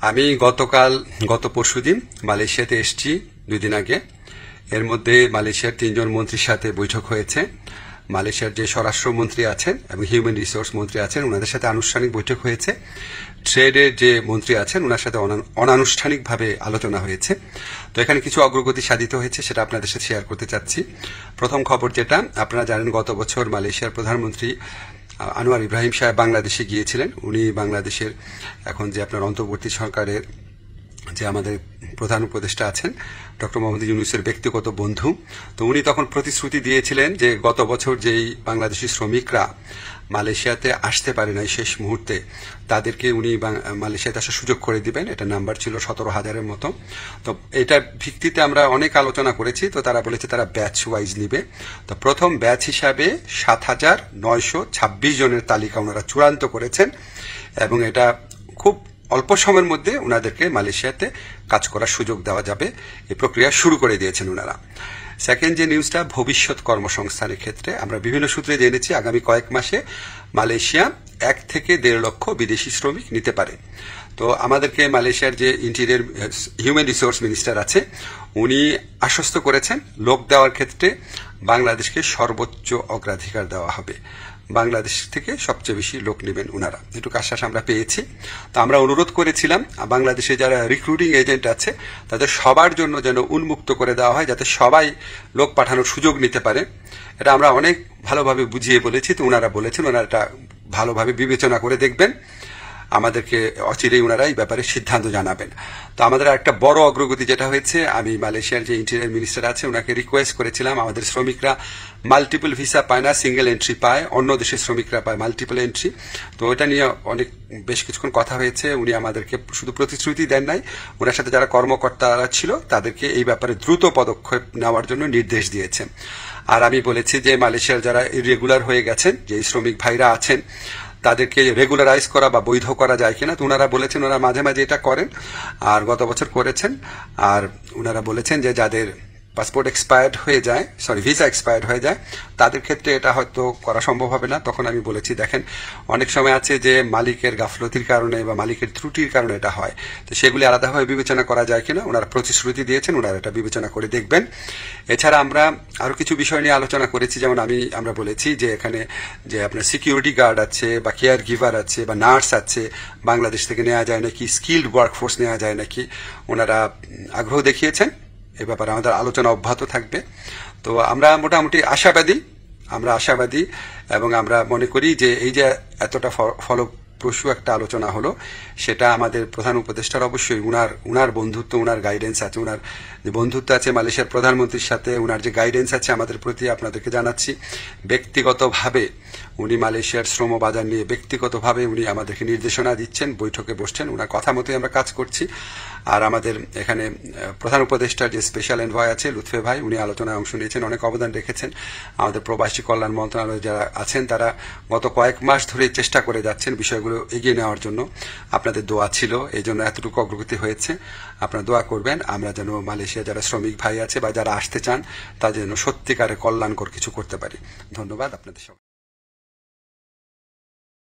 আমি গত পরশুদিন মালয়েশিয়াতে এসেছি 2 দিন আগে। এর মধ্যে মালয়েশিয়ার 3 জন মন্ত্রীর সাথে বৈঠক হয়েছে। মালয়েশিয়ার যে স্বরাষ্ট্রমন্ত্রী আছেন এবং হিউম্যান রিসোর্স মন্ত্রী আছেন ওনাদের সাথে আনুষ্ঠানিক বৈঠক হয়েছে। ট্রেডের যে মন্ত্রী আছেন ওনার সাথে অনানুষ্ঠানিকভাবে আলোচনা হয়েছে। তো এখানে কিছু অগ্রগতি সাধিত হয়েছে, সেটা আপনাদের সাথে শেয়ার করতে চাচ্ছি। প্রথম খবর যেটা আপনারা জানেন, গত বছর মালয়েশিয়ার প্রধানমন্ত্রী আনোয়ার ইব্রাহিম সাহেব বাংলাদেশে গিয়েছিলেন। উনি বাংলাদেশের এখন যে আপনার অন্তর্বর্তী সরকারের যে আমাদের প্রধান উপদেষ্টা আছেন ডক্টর মোহাম্মদ ইউনূসের ব্যক্তিগত বন্ধু। তো উনি তখন প্রতিশ্রুতি দিয়েছিলেন যে গত বছর যেই বাংলাদেশি শ্রমিকরা মালয়েশিয়াতে আসতে পারে নাই শেষ মুহূর্তে, তাদেরকে উনি মালয়েশিয়াতে আসার সুযোগ করে দিবেন। এটা নাম্বার ছিল 17,000-এর মতো। তো এটার ভিত্তিতে আমরা অনেক আলোচনা করেছি। তো তারা বলেছে তারা ব্যাচ ওয়াইজ নিবে। তো প্রথম ব্যাচ হিসাবে 7,926 জনের তালিকা ওনারা চূড়ান্ত করেছেন এবং এটা খুব অল্প সময়ের মধ্যে ওনাদেরকে মালয়েশিয়াতে কাজ করার সুযোগ দেওয়া যাবে, এই প্রক্রিয়া শুরু করে দিয়েছেন ওনারা। সেকেন্ড যে নিউজটা, ভবিষ্যৎ কর্মসংস্থানের ক্ষেত্রে আমরা বিভিন্ন সূত্রে জেনেছি আগামী কয়েক মাসে মালয়েশিয়া 1 থেকে 1.5 লক্ষ বিদেশি শ্রমিক নিতে পারে। তো আমাদেরকে মালয়েশিয়ার যে ইন্টেরিয়র হিউম্যান রিসোর্স মিনিস্টার আছে উনি আশ্বস্ত করেছেন লোক দেওয়ার ক্ষেত্রে বাংলাদেশকে সর্বোচ্চ অগ্রাধিকার দেওয়া হবে। বাংলাদেশ থেকে সবচেয়ে বেশি লোক নেবেন ওনারা, এটুকু আশ্বাস আমরা পেয়েছি। তো আমরা অনুরোধ করেছিলাম বাংলাদেশে যারা রিক্রুটিং এজেন্ট আছে তাদের সবার জন্য যেন উন্মুক্ত করে দেওয়া হয়, যাতে সবাই লোক পাঠানোর সুযোগ নিতে পারে। এটা আমরা অনেক ভালোভাবে বুঝিয়ে বলেছি। তো ওনারা বলেছেন ওনারা এটা ভালোভাবে বিবেচনা করে দেখবেন, আমাদেরকে অচিরেই ওনারা এই ব্যাপারে সিদ্ধান্ত জানাবেন। তো আমাদের একটা বড় অগ্রগতি যেটা হয়েছে, আমি মালয়েশিয়ার যে ইন্টেরিয়র মিনিস্টার আছে ওনাকে রিকোয়েস্ট করেছিলাম, আমাদের শ্রমিকরা মাল্টিপল ভিসা পায় না, সিঙ্গেল এন্ট্রি পায়, অন্য দেশের শ্রমিকরা পায় মাল্টিপল এন্ট্রি। তো এটা নিয়ে বেশ কিছুক্ষণ কথা হয়েছে। উনি আমাদেরকে শুধু প্রতিশ্রুতি দেন নাই, ওনার সাথে যারা কর্মকর্তারা ছিল তাদেরকে এই ব্যাপারে দ্রুত পদক্ষেপ নেওয়ার জন্য নির্দেশ দিয়েছেন। আর আমি বলেছি যে মালয়েশিয়ার যারা ইরেগুলার হয়ে গেছেন, যে শ্রমিক ভাইরা আছেন তাদেরকে রেগুলারাইজ করা বা বৈধ করা যায় কিনা। তো ওনারা বলেছেন ওনারা মাঝে মাঝে এটা করেন, আর গত বছর করেছেন। আর ওনারা বলেছেন যে যাদের পাসপোর্ট এক্সপায়ার্ড হয়ে যায়, ভিসা এক্সপায়ার্ড হয়ে যায়, তাদের ক্ষেত্রে এটা হয়তো করা সম্ভব হবে না। তখন আমি বলেছি দেখেন অনেক সময় আছে যে মালিকের গাফলতির কারণে বা মালিকের ত্রুটির কারণে এটা হয়, তো সেগুলি আলাদাভাবে বিবেচনা করা যায় কিনা ওনারা প্রতিশ্রুতি দিয়েছেন, ওনারা এটা বিবেচনা করে দেখবেন। এছাড়া আমরা আরো কিছু বিষয় নিয়ে আলোচনা করেছি, যেমন আমরা বলেছি যে এখানে যে আপনার সিকিউরিটি গার্ড আছে বা কেয়ার গিভার আছে বা নার্স আছে, বাংলাদেশ থেকে নেওয়া যায় নাকি, স্কিল্ড ওয়ার্কফোর্স নেওয়া যায় নাকি, ওনারা আগ্রহ দেখিয়েছেন। এ ব্যাপারে আমাদের আলোচনা অব্যাহত থাকবে। তো আমরা মোটামুটি আশাবাদী এবং আমরা মনে করি যে এই যে এতটা ফলপ্রসূ একটা আলোচনা হলো, সেটা আমাদের প্রধান উপদেষ্টার অবশ্যই উনার বন্ধুত্ব, উনার গাইডেন্স আছে, উনার যে বন্ধুত্ব আছে মালয়েশিয়ার প্রধানমন্ত্রীর সাথে, উনার যে গাইডেন্স আছে আমাদের প্রতি, আপনাদেরকে জানাচ্ছি। ব্যক্তিগতভাবে উনি মালয়েশিয়ার শ্রম বাজার নিয়ে ব্যক্তিগতভাবে উনি আমাদেরকে নির্দেশনা দিচ্ছেন, বৈঠকে বসছেন, ওনার কথা মতোই আমরা কাজ করছি। আর আমাদের এখানে প্রধান উপদেষ্টার যে স্পেশাল এনভয় আছে লুৎফে ভাই, উনি আলোচনায় অংশ নিয়েছেন, অনেক অবদান রেখেছেন। আমাদের প্রবাসী কল্যাণ মন্ত্রণালয়ে যারা আছেন তারা গত কয়েক মাস ধরে চেষ্টা করে যাচ্ছেন বিষয়গুলো এগিয়ে নেওয়ার জন্য। আপনাদের দোয়া ছিল, এই জন্য এতটুকু অগ্রগতি হয়েছে। আপনারা দোয়া করবেন আমরা যেন মালয়েশিয়া যারা শ্রমিক ভাই আছে বা যারা আসতে চান তাদের যেন সত্যিকারে কল্যাণকর কিছু করতে পারি। ধন্যবাদ আপনাদের সবাই।